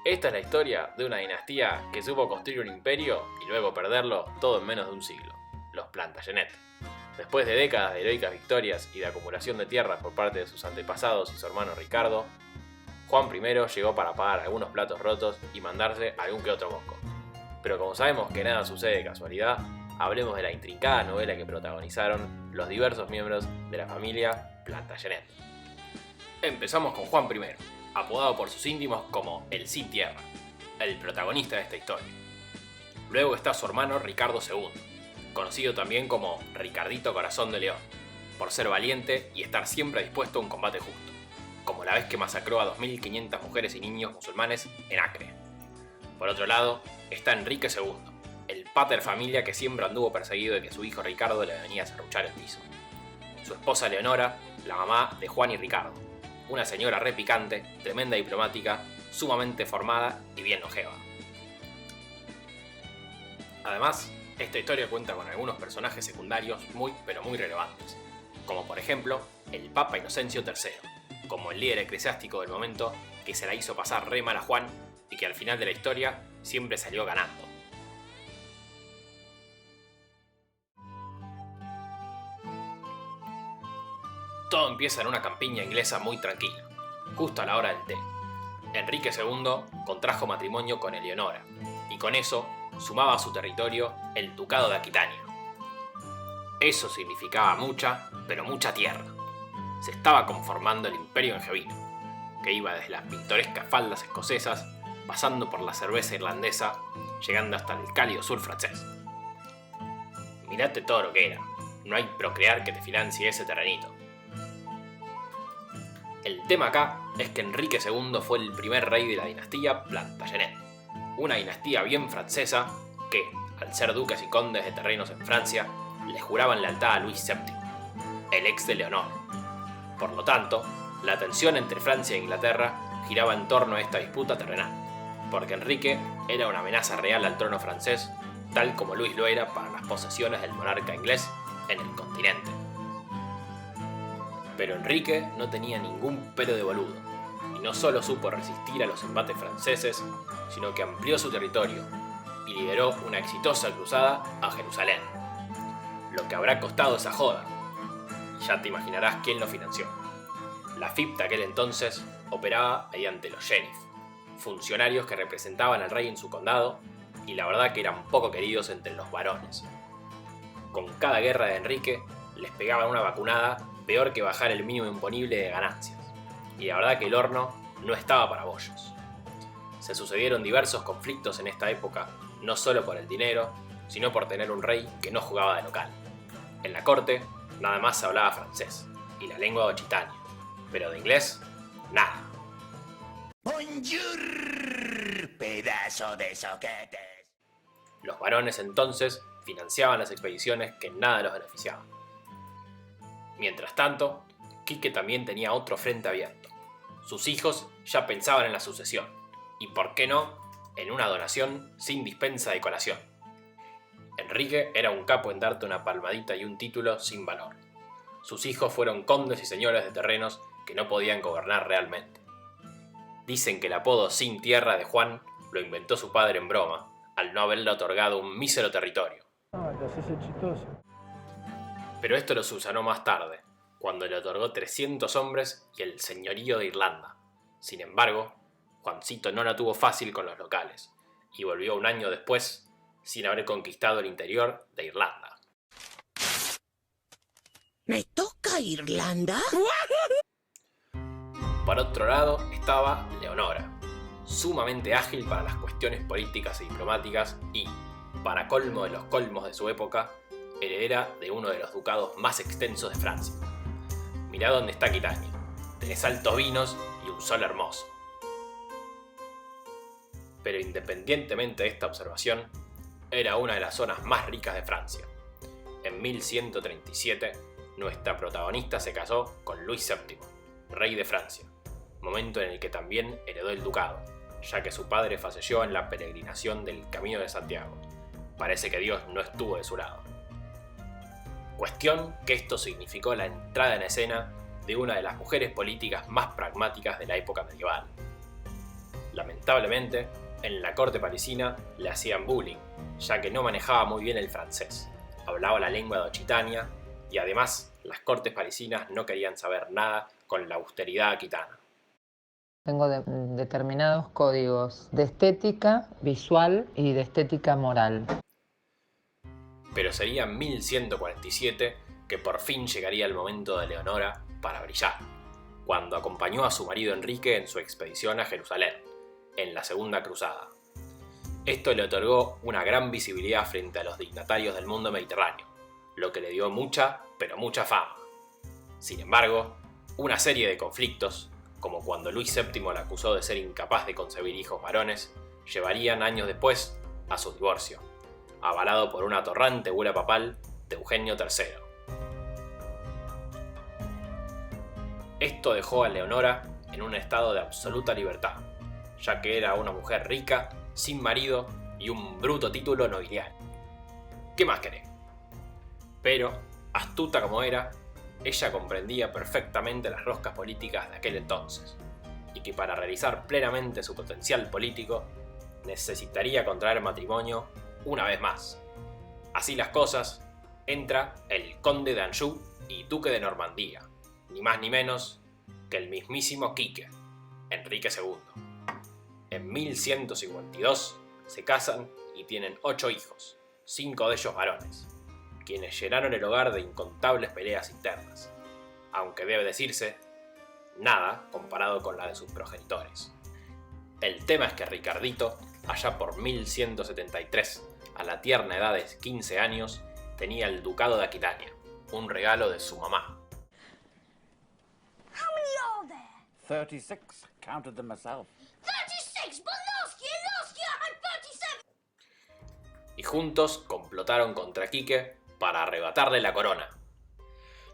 Esta es la historia de una dinastía que supo construir un imperio y luego perderlo todo en menos de un siglo, los Plantagenet. Después de décadas de heroicas victorias y de acumulación de tierras por parte de sus antepasados y su hermano Ricardo, Juan I llegó para pagar algunos platos rotos y mandarse algún que otro mosco. Pero como sabemos que nada sucede de casualidad, hablemos de la intrincada novela que protagonizaron los diversos miembros de la familia Plantagenet. Empezamos con Juan I, apodado por sus íntimos como el Sin Tierra, el protagonista de esta historia. Luego está su hermano Ricardo II, conocido también como Ricardito Corazón de León, por ser valiente y estar siempre dispuesto a un combate justo, como la vez que masacró a 2.500 mujeres y niños musulmanes en Acre. Por otro lado, está Enrique II, el pater familia que siempre anduvo perseguido de que su hijo Ricardo le venía a serruchar el piso. Su esposa Leonora, la mamá de Juan y Ricardo, una señora re picante, tremenda diplomática, sumamente formada y bien longeva. Además, esta historia cuenta con algunos personajes secundarios muy relevantes, como por ejemplo el Papa Inocencio III, como el líder eclesiástico del momento que se la hizo pasar re mal a Juan y que al final de la historia siempre salió ganando. Todo empieza en una campiña inglesa muy tranquila, justo a la hora del té. Enrique II contrajo matrimonio con Eleonora, y con eso sumaba a su territorio el ducado de Aquitania. Eso significaba mucha, pero mucha tierra. Se estaba conformando el imperio angevino, que iba desde las pintorescas faldas escocesas, pasando por la cerveza irlandesa, llegando hasta el cálido sur francés. Mirate todo lo que era, no hay procrear que te financie ese terrenito. El tema acá es que Enrique II fue el primer rey de la dinastía Plantagenet, una dinastía bien francesa que, al ser duques y condes de terrenos en Francia, le juraban lealtad a Luis VII, el ex de Leonor. Por lo tanto, la tensión entre Francia e Inglaterra giraba en torno a esta disputa terrenal, porque Enrique era una amenaza real al trono francés, tal como Luis lo era para las posesiones del monarca inglés en el continente. Pero Enrique no tenía ningún pelo de boludo, y no solo supo resistir a los embates franceses, sino que amplió su territorio y lideró una exitosa cruzada a Jerusalén. Lo que habrá costado esa joda, y ya te imaginarás quién lo financió. La FIP de aquel entonces operaba mediante los sheriff, funcionarios que representaban al rey en su condado, y la verdad que eran poco queridos entre los varones. Con cada guerra de Enrique les pegaban una vacunada peor que bajar el mínimo imponible de ganancias, y la verdad que el horno no estaba para bollos. Se sucedieron diversos conflictos en esta época, no solo por el dinero, sino por tener un rey que no jugaba de local. En la corte nada más se hablaba francés, y la lengua occitania, pero de inglés, nada. Bonjour, pedazo de soquetes. Los varones entonces financiaban las expediciones que en nada los beneficiaban. Mientras tanto, Quique también tenía otro frente abierto. Sus hijos ya pensaban en la sucesión, y por qué no, en una donación sin dispensa de colación. Enrique era un capo en darte una palmadita y un título sin valor. Sus hijos fueron condes y señores de terrenos que no podían gobernar realmente. Dicen que el apodo Sin Tierra de Juan lo inventó su padre en broma, al no haberle otorgado un mísero territorio. Pero esto lo subsanó más tarde, cuando le otorgó 300 hombres y el señorío de Irlanda. Sin embargo, Juancito no la tuvo fácil con los locales, y volvió un año después sin haber conquistado el interior de Irlanda. ¿Me toca Irlanda? Por otro lado estaba Leonora, sumamente ágil para las cuestiones políticas y diplomáticas y, para colmo de los colmos de su época, heredera de uno de los ducados más extensos de Francia. Mirá dónde está Aquitania, tenés altos vinos y un sol hermoso. Pero independientemente de esta observación, era una de las zonas más ricas de Francia. En 1137, nuestra protagonista se casó con Luis VII, rey de Francia, momento en el que también heredó el ducado, ya que su padre falleció en la peregrinación del Camino de Santiago. Parece que Dios no estuvo de su lado. Cuestión que esto significó la entrada en escena de una de las mujeres políticas más pragmáticas de la época medieval. Lamentablemente, en la corte parisina le hacían bullying, ya que no manejaba muy bien el francés, hablaba la lengua de Occitania y además las cortes parisinas no querían saber nada con la austeridad aquitana. Tengo determinados códigos de estética visual y de estética moral. Pero sería en 1147 que por fin llegaría el momento de Leonora para brillar, cuando acompañó a su marido Enrique en su expedición a Jerusalén, en la Segunda Cruzada. Esto le otorgó una gran visibilidad frente a los dignatarios del mundo mediterráneo, lo que le dio mucha, pero mucha fama. Sin embargo, una serie de conflictos, como cuando Luis VII la acusó de ser incapaz de concebir hijos varones, llevarían años después a su divorcio, avalado por una atorrante bula papal de Eugenio III. Esto dejó a Leonora en un estado de absoluta libertad, ya que era una mujer rica, sin marido y un bruto título nobiliario. ¿Qué más querés? Pero, astuta como era, ella comprendía perfectamente las roscas políticas de aquel entonces, y que para realizar plenamente su potencial político, necesitaría contraer matrimonio una vez más. Así las cosas, entra el conde de Anjou y duque de Normandía, ni más ni menos que el mismísimo Quique, Enrique II. En 1152 se casan y tienen 8 hijos, 5 de ellos varones, quienes llenaron el hogar de incontables peleas internas, aunque debe decirse, nada comparado con la de sus progenitores. El tema es que Ricardito, allá por 1173, a la tierna edad de 15 años, tenía el ducado de Aquitania, un regalo de su mamá. How many are there? 36. Counted them myself. 36, but last year I had 37. Y juntos complotaron contra Quique para arrebatarle la corona.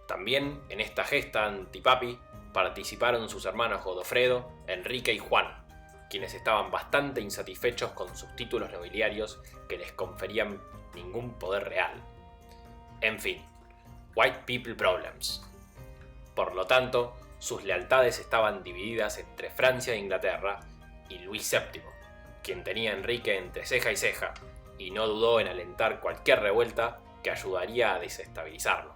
También en esta gesta antipapi participaron sus hermanos Godofredo, Enrique y Juan, quienes estaban bastante insatisfechos con sus títulos nobiliarios que les conferían ningún poder real. En fin, white people problems. Por lo tanto, sus lealtades estaban divididas entre Francia e Inglaterra y Luis VII, quien tenía a Enrique entre ceja y ceja, y no dudó en alentar cualquier revuelta que ayudaría a desestabilizarlo.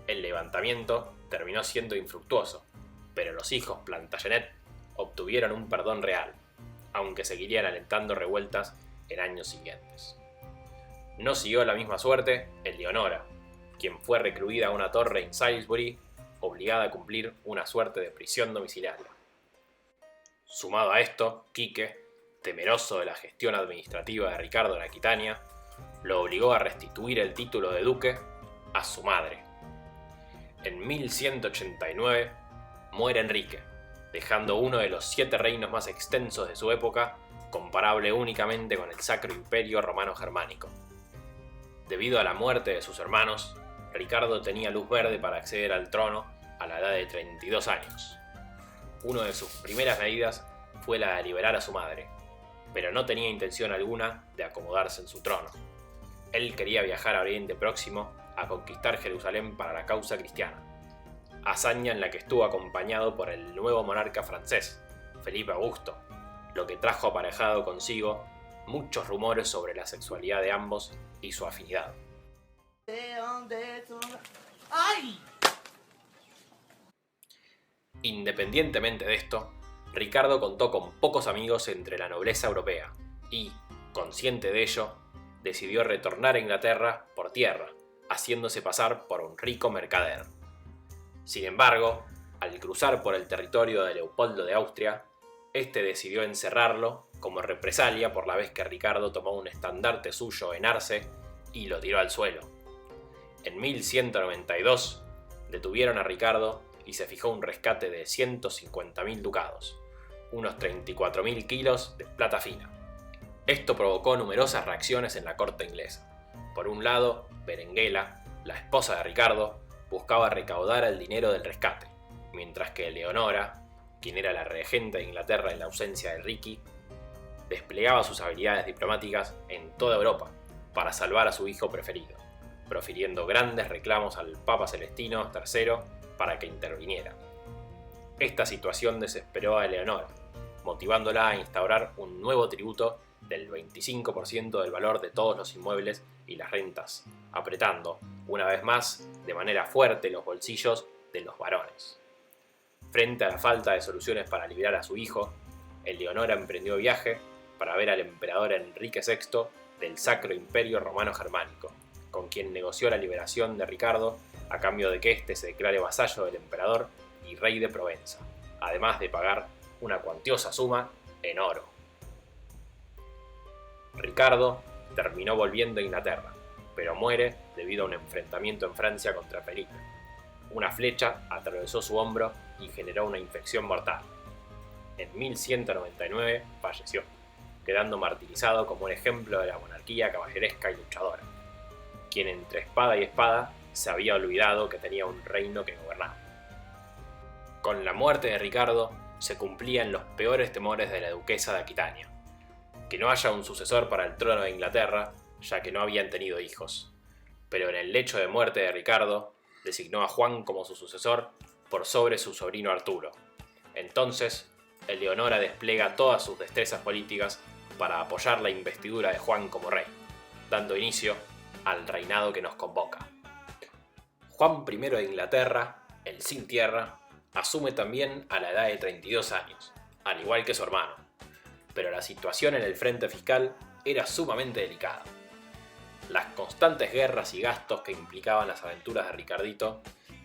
El levantamiento terminó siendo infructuoso, pero los hijos Plantagenet obtuvieron un perdón real, aunque seguirían alentando revueltas en años siguientes. No siguió la misma suerte Eleonora, quien fue recluida a una torre en Salisbury, obligada a cumplir una suerte de prisión domiciliaria. Sumado a esto, Quique, temeroso de la gestión administrativa de Ricardo en Aquitania, lo obligó a restituir el título de duque a su madre. En 1189 muere Enrique, dejando uno de los 7 reinos más extensos de su época, comparable únicamente con el Sacro Imperio Romano-Germánico. Debido a la muerte de sus hermanos, Ricardo tenía luz verde para acceder al trono a la edad de 32 años. Una de sus primeras medidas fue la de liberar a su madre, pero no tenía intención alguna de acomodarse en su trono. Él quería viajar a Oriente Próximo a conquistar Jerusalén para la causa cristiana, hazaña en la que estuvo acompañado por el nuevo monarca francés, Felipe Augusto, lo que trajo aparejado consigo muchos rumores sobre la sexualidad de ambos y su afinidad. ¡Ay! Independientemente de esto, Ricardo contó con pocos amigos entre la nobleza europea y, consciente de ello, decidió retornar a Inglaterra por tierra, haciéndose pasar por un rico mercader. Sin embargo, al cruzar por el territorio de Leopoldo de Austria, este decidió encerrarlo como represalia por la vez que Ricardo tomó un estandarte suyo en Arce y lo tiró al suelo. En 1192 detuvieron a Ricardo y se fijó un rescate de 150.000 ducados, unos 34.000 kilos de plata fina. Esto provocó numerosas reacciones en la corte inglesa. Por un lado, Berenguela, la esposa de Ricardo, buscaba recaudar el dinero del rescate, mientras que Leonora, quien era la regente de Inglaterra en la ausencia de Ricky, desplegaba sus habilidades diplomáticas en toda Europa para salvar a su hijo preferido, profiriendo grandes reclamos al Papa Celestino III para que interviniera. Esta situación desesperó a Eleonora, motivándola a instaurar un nuevo tributo del 25% del valor de todos los inmuebles y las rentas, apretando, una vez más, de manera fuerte los bolsillos de los varones. Frente a la falta de soluciones para liberar a su hijo, Eleonora emprendió viaje para ver al emperador Enrique VI del Sacro Imperio Romano Germánico, con quien negoció la liberación de Ricardo a cambio de que éste se declare vasallo del emperador y rey de Provenza, además de pagar una cuantiosa suma en oro. Ricardo terminó volviendo a Inglaterra, pero muere debido a un enfrentamiento en Francia contra Felipe. Una flecha atravesó su hombro y generó una infección mortal. En 1199 falleció, quedando martirizado como un ejemplo de la monarquía caballeresca y luchadora, quien entre espada y espada se había olvidado que tenía un reino que gobernar. Con la muerte de Ricardo se cumplían los peores temores de la duquesa de Aquitania, que no haya un sucesor para el trono de Inglaterra, ya que no habían tenido hijos, pero en el lecho de muerte de Ricardo designó a Juan como su sucesor por sobre su sobrino Arturo. Entonces, Eleonora despliega todas sus destrezas políticas para apoyar la investidura de Juan como rey, dando inicio al reinado que nos convoca. Juan I de Inglaterra, el sin tierra, asume también a la edad de 32 años, al igual que su hermano, pero la situación en el frente fiscal era sumamente delicada. Las constantes guerras y gastos que implicaban las aventuras de Ricardito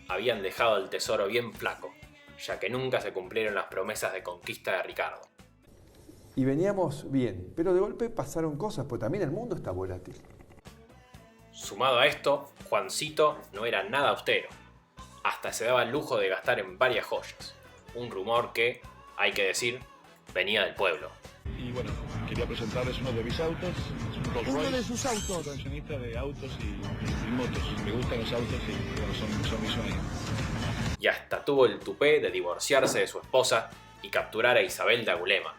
habían dejado el tesoro bien flaco, ya que nunca se cumplieron las promesas de conquista de Ricardo. Y veníamos bien, pero de golpe pasaron cosas, pues también el mundo está volátil. Sumado a esto, Juancito no era nada austero, hasta se daba el lujo de gastar en varias joyas, un rumor que, hay que decir, venía del pueblo. Y bueno, quería presentarles uno de mis autos, un Rolls Royce. Uno de sus autos. Coleccionista de autos y motos. Me gustan los autos y bueno, son mi sueño. Y hasta tuvo el tupé de divorciarse de su esposa y capturar a Isabel de Angulema,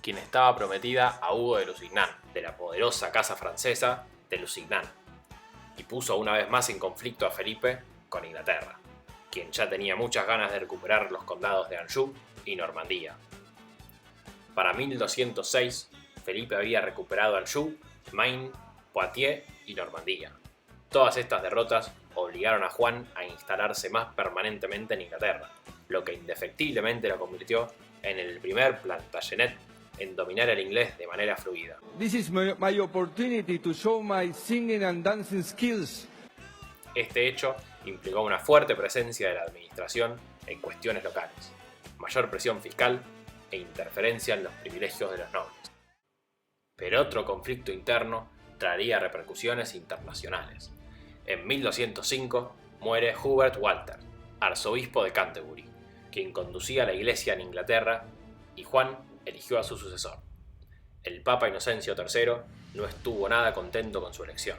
quien estaba prometida a Hugo de Lusignan, de la poderosa casa francesa de Lusignan, y puso una vez más en conflicto a Felipe con Inglaterra, quien ya tenía muchas ganas de recuperar los condados de Anjou y Normandía. Para 1206, Felipe había recuperado Anjou, Maine, Poitiers y Normandía. Todas estas derrotas obligaron a Juan a instalarse más permanentemente en Inglaterra, lo que indefectiblemente lo convirtió en el primer Plantagenet en dominar el inglés de manera fluida. This is my opportunity to show my singing and dancing skills. Este hecho implicó una fuerte presencia de la administración en cuestiones locales, mayor presión fiscal e interferencia en los privilegios de los nobles. Pero otro conflicto interno traería repercusiones internacionales. En 1205 muere Hubert Walter, arzobispo de Canterbury, quien conducía la iglesia en Inglaterra, y Juan eligió a su sucesor. El Papa Inocencio III no estuvo nada contento con su elección,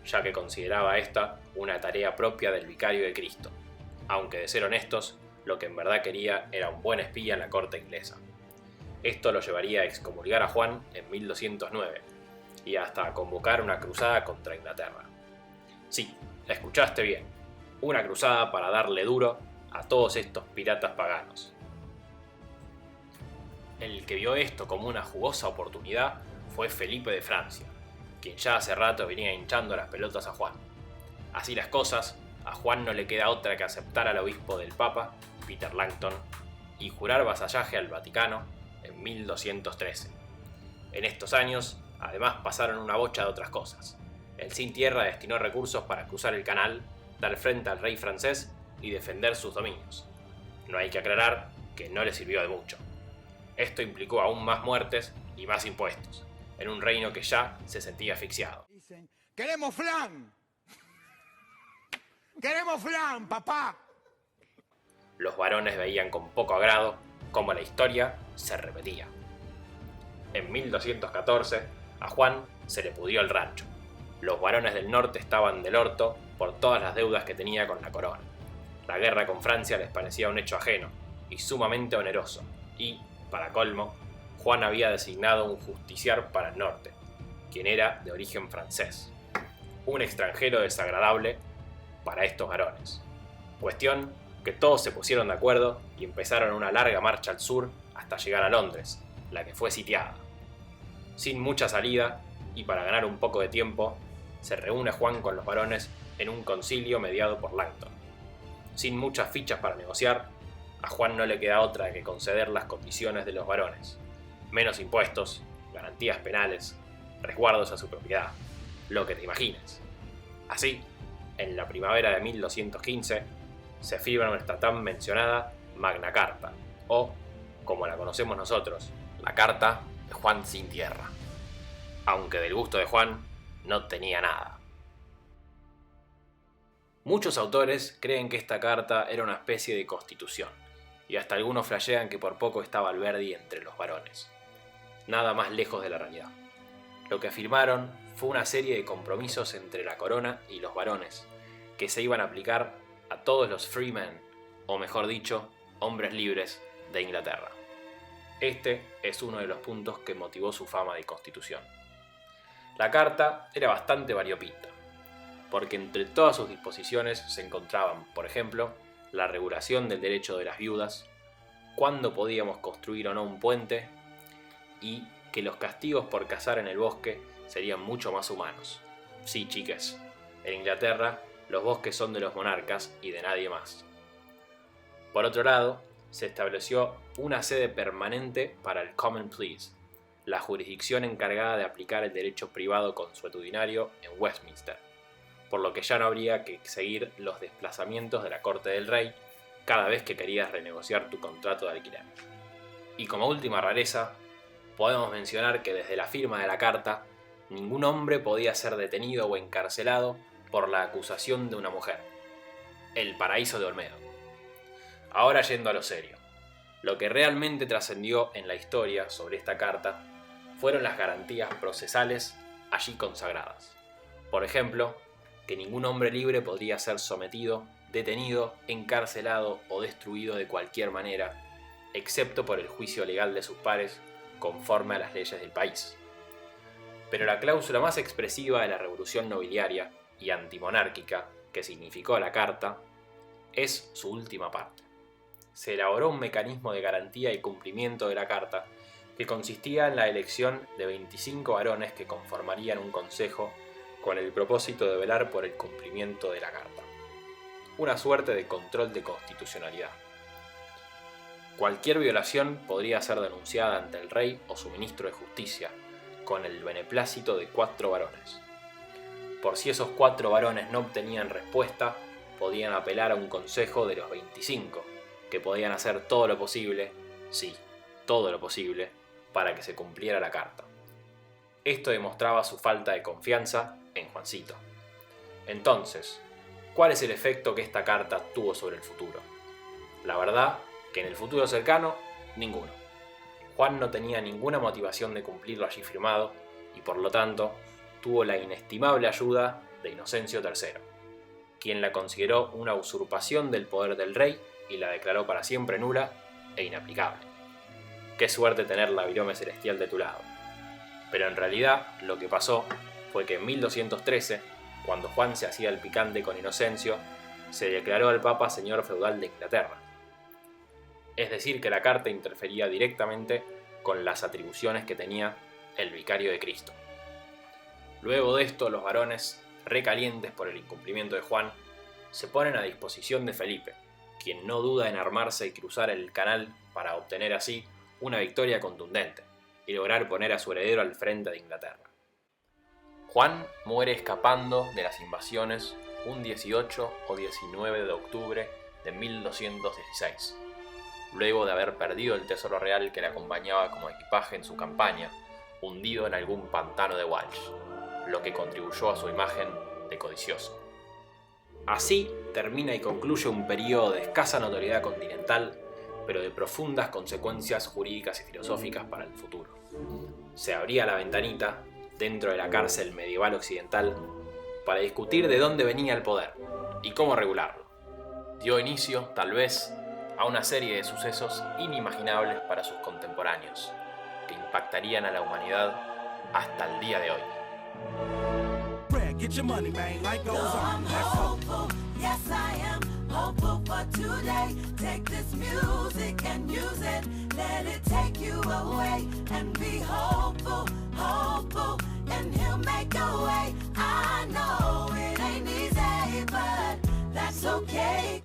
ya que consideraba esta una tarea propia del vicario de Cristo, aunque de ser honestos, lo que en verdad quería era un buen espía en la corte inglesa. Esto lo llevaría a excomulgar a Juan en 1209 y hasta a convocar una cruzada contra Inglaterra. Sí, la escuchaste bien, una cruzada para darle duro a todos estos piratas paganos. El que vio esto como una jugosa oportunidad fue Felipe de Francia, quien ya hace rato venía hinchando las pelotas a Juan. Así las cosas, a Juan no le queda otra que aceptar al obispo del Papa, Peter Langton, y jurar vasallaje al Vaticano en 1213. En estos años, además, pasaron una bocha de otras cosas. El sin tierra destinó recursos para cruzar el canal, dar frente al rey francés y defender sus dominios. No hay que aclarar que no le sirvió de mucho. Esto implicó aún más muertes y más impuestos, en un reino que ya se sentía asfixiado. Dicen, ¡queremos flan! ¡Queremos flan, papá! Los varones veían con poco agrado cómo la historia se repetía. En 1214, a Juan se le pudrió el rancho. Los varones del norte estaban del orto por todas las deudas que tenía con la corona. La guerra con Francia les parecía un hecho ajeno y sumamente oneroso, y, para colmo, Juan había designado un justiciar para el norte, quien era de origen francés, un extranjero desagradable para estos varones. Cuestión que todos se pusieron de acuerdo y empezaron una larga marcha al sur hasta llegar a Londres, la que fue sitiada. Sin mucha salida, y para ganar un poco de tiempo, se reúne Juan con los varones en un concilio mediado por Langton. Sin muchas fichas para negociar, a Juan no le queda otra que conceder las condiciones de los varones: menos impuestos, garantías penales, resguardos a su propiedad, lo que te imagines. Así, en la primavera de 1215, se firma nuestra tan mencionada Magna Carta, o, como la conocemos nosotros, la Carta de Juan sin tierra. Aunque del gusto de Juan no tenía nada. Muchos autores creen que esta carta era una especie de constitución, y hasta algunos flashean que por poco estaba Alberdi entre los varones. Nada más lejos de la realidad. Lo que afirmaron fue una serie de compromisos entre la corona y los varones, que se iban a aplicar a todos los freemen, o mejor dicho, hombres libres de Inglaterra. Este es uno de los puntos que motivó su fama de constitución. La carta era bastante variopinta, porque entre todas sus disposiciones se encontraban, por ejemplo, la regulación del derecho de las viudas, cuándo podíamos construir o no un puente, y que los castigos por cazar en el bosque serían mucho más humanos. Sí, chiques, en Inglaterra los bosques son de los monarcas y de nadie más. Por otro lado, se estableció una sede permanente para el Common Pleas, la jurisdicción encargada de aplicar el derecho privado consuetudinario en Westminster, por lo que ya no habría que seguir los desplazamientos de la corte del rey cada vez que querías renegociar tu contrato de alquiler. Y como última rareza, podemos mencionar que desde la firma de la carta, ningún hombre podía ser detenido o encarcelado por la acusación de una mujer. El paraíso de Olmedo. Ahora yendo a lo serio, lo que realmente trascendió en la historia sobre esta carta fueron las garantías procesales allí consagradas. Por ejemplo, que ningún hombre libre podría ser sometido, detenido, encarcelado o destruido de cualquier manera, excepto por el juicio legal de sus pares, conforme a las leyes del país. Pero la cláusula más expresiva de la revolución nobiliaria y antimonárquica que significó la carta es su última parte. Se elaboró un mecanismo de garantía y cumplimiento de la carta que consistía en la elección de 25 varones que conformarían un consejo con el propósito de velar por el cumplimiento de la carta. Una suerte de control de constitucionalidad. Cualquier violación podría ser denunciada ante el rey o su ministro de justicia, con el beneplácito de 4 varones. Por si esos 4 varones no obtenían respuesta, podían apelar a un consejo de los 25, que podían hacer todo lo posible, sí, todo lo posible, para que se cumpliera la carta. Esto demostraba su falta de confianza en Juancito. Entonces, ¿cuál es el efecto que esta carta tuvo sobre el futuro? La verdad que en el futuro cercano, ninguno. Juan no tenía ninguna motivación de cumplir lo allí firmado y por lo tanto tuvo la inestimable ayuda de Inocencio III, quien la consideró una usurpación del poder del rey y la declaró para siempre nula e inaplicable. Qué suerte tener la virome celestial de tu lado. Pero en realidad lo que pasó fue que en 1213, cuando Juan se hacía el picante con Inocencio, se declaró al Papa señor feudal de Inglaterra. Es decir, que la carta interfería directamente con las atribuciones que tenía el vicario de Cristo. Luego de esto, los varones, recalientes por el incumplimiento de Juan, se ponen a disposición de Felipe, quien no duda en armarse y cruzar el canal para obtener así una victoria contundente y lograr poner a su heredero al frente de Inglaterra. Juan muere escapando de las invasiones un 18 o 19 de octubre de 1216, luego de haber perdido el tesoro real que le acompañaba como equipaje en su campaña, hundido en algún pantano de Walsh, lo que contribuyó a su imagen de codicioso. Así termina y concluye un periodo de escasa notoriedad continental, pero de profundas consecuencias jurídicas y filosóficas para el futuro. Se abría la ventanita dentro de la cárcel medieval occidental para discutir de dónde venía el poder y cómo regularlo. Dio inicio, tal vez, a una serie de sucesos inimaginables para sus contemporáneos, que impactarían a la humanidad hasta el día de hoy. Get your money, man. Life goes on. Let's hope. Yes, I am hopeful. hopeful for today. Take this music and use it. Let it take you away and be hopeful, hopeful, and he'll make a way. I know it ain't easy, but that's okay.